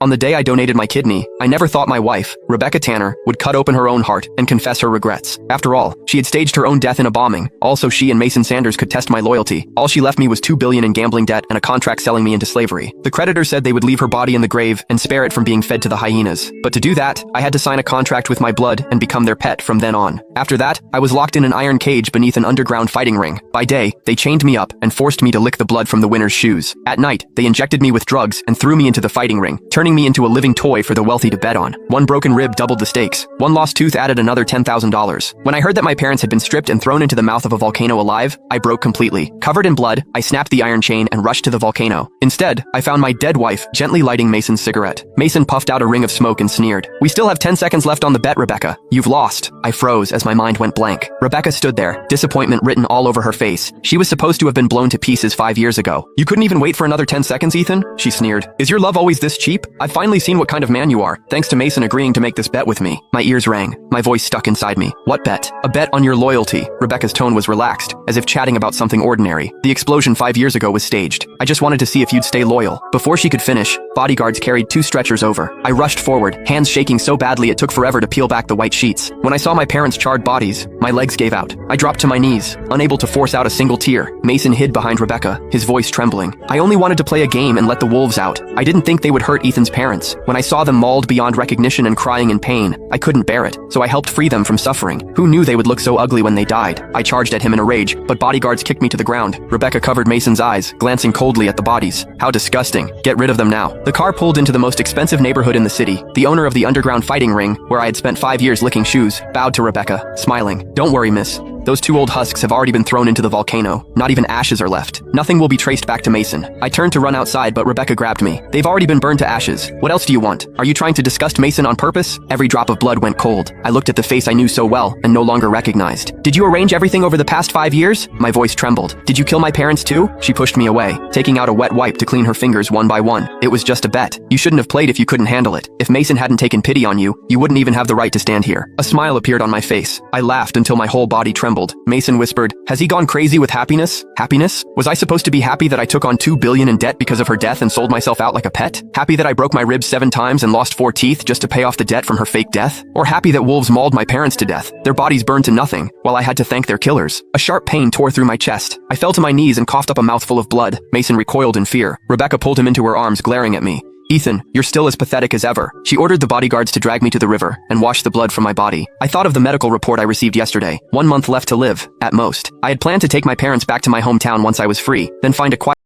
On the day I donated my kidney, I never thought my wife, Rebecca Tanner, would cut open her own heart and confess her regrets. After all, she had staged her own death in a bombing. Also, she and Mason Sanders could test my loyalty. All she left me was $2 billion in gambling debt and a contract selling me into slavery. The creditor said they would leave her body in the grave and spare it from being fed to the hyenas. But to do that, I had to sign a contract with my blood and become their pet from then on. After that, I was locked in an iron cage beneath an underground fighting ring. By day, they chained me up and forced me to lick the blood from the winner's shoes. At night, they injected me with drugs and threw me into the fighting ring, turning me into a living toy for the wealthy to bet on. One broken rib doubled the stakes. One lost tooth added another $10,000. When I heard that my parents had been stripped and thrown into the mouth of a volcano alive, I broke completely. Covered in blood, I snapped the iron chain and rushed to the volcano. Instead, I found my dead wife gently lighting Mason's cigarette. Mason puffed out a ring of smoke and sneered. "We still have 10 seconds left on the bet, Rebecca. You've lost." I froze as my mind went blank. Rebecca stood there, disappointment written all over her face. She was supposed to have been blown to pieces 5 years ago. "You couldn't even wait for another 10 seconds, Ethan?" she sneered. "Is your love always this cheap? I've finally seen what kind of man you are, thanks to Mason agreeing to make this bet with me." My ears rang. My voice stuck inside me. "What bet?" "A bet on your loyalty." Rebecca's tone was relaxed, as if chatting about something ordinary. "The explosion 5 years ago was staged. I just wanted to see if you'd stay loyal." Before she could finish, bodyguards carried 2 stretchers over. I rushed forward, hands shaking so badly it took forever to peel back the white sheets. When I saw my parents' charred bodies, my legs gave out. I dropped to my knees, unable to force out a single tear. Mason hid behind Rebecca, his voice trembling. "I only wanted to play a game and let the wolves out. I didn't think they would hurt Ethan's parents. When I saw them mauled beyond recognition and crying in pain, I couldn't bear it, so I helped free them from suffering. Who knew they would look so ugly when they died?" I charged at him in a rage, but bodyguards kicked me to the ground. Rebecca covered Mason's eyes, glancing coldly at the bodies. "How disgusting. Get rid of them now." The car pulled into the most expensive neighborhood in the city. The owner of the underground fighting ring, where I had spent 5 years licking shoes, bowed to Rebecca, smiling. "Don't worry, miss. Those 2 old husks have already been thrown into the volcano. Not even ashes are left. Nothing will be traced back to Mason." I turned to run outside, but Rebecca grabbed me. "They've already been burned to ashes. What else do you want? Are you trying to disgust Mason on purpose?" Every drop of blood went cold. I looked at the face I knew so well and no longer recognized. "Did you arrange everything over the past 5 years?" My voice trembled. "Did you kill my parents too?" She pushed me away, taking out a wet wipe to clean her fingers one by one. "It was just a bet. You shouldn't have played if you couldn't handle it. If Mason hadn't taken pity on you, you wouldn't even have the right to stand here." A smile appeared on my face. I laughed until my whole body trembled. Mason whispered, "Has he gone crazy with happiness?" Happiness? Was I supposed to be happy that I took on $2 billion in debt because of her death and sold myself out like a pet? Happy that I broke my ribs 7 times and lost 4 teeth just to pay off the debt from her fake death? Or happy that wolves mauled my parents to death, their bodies burned to nothing, while I had to thank their killers? A sharp pain tore through my chest. I fell to my knees and coughed up a mouthful of blood. Mason recoiled in fear. Rebecca pulled him into her arms, glaring at me. "Ethan, you're still as pathetic as ever." She ordered the bodyguards to drag me to the river and wash the blood from my body. I thought of the medical report I received yesterday. 1 month left to live, at most. I had planned to take my parents back to my hometown once I was free, then find a quiet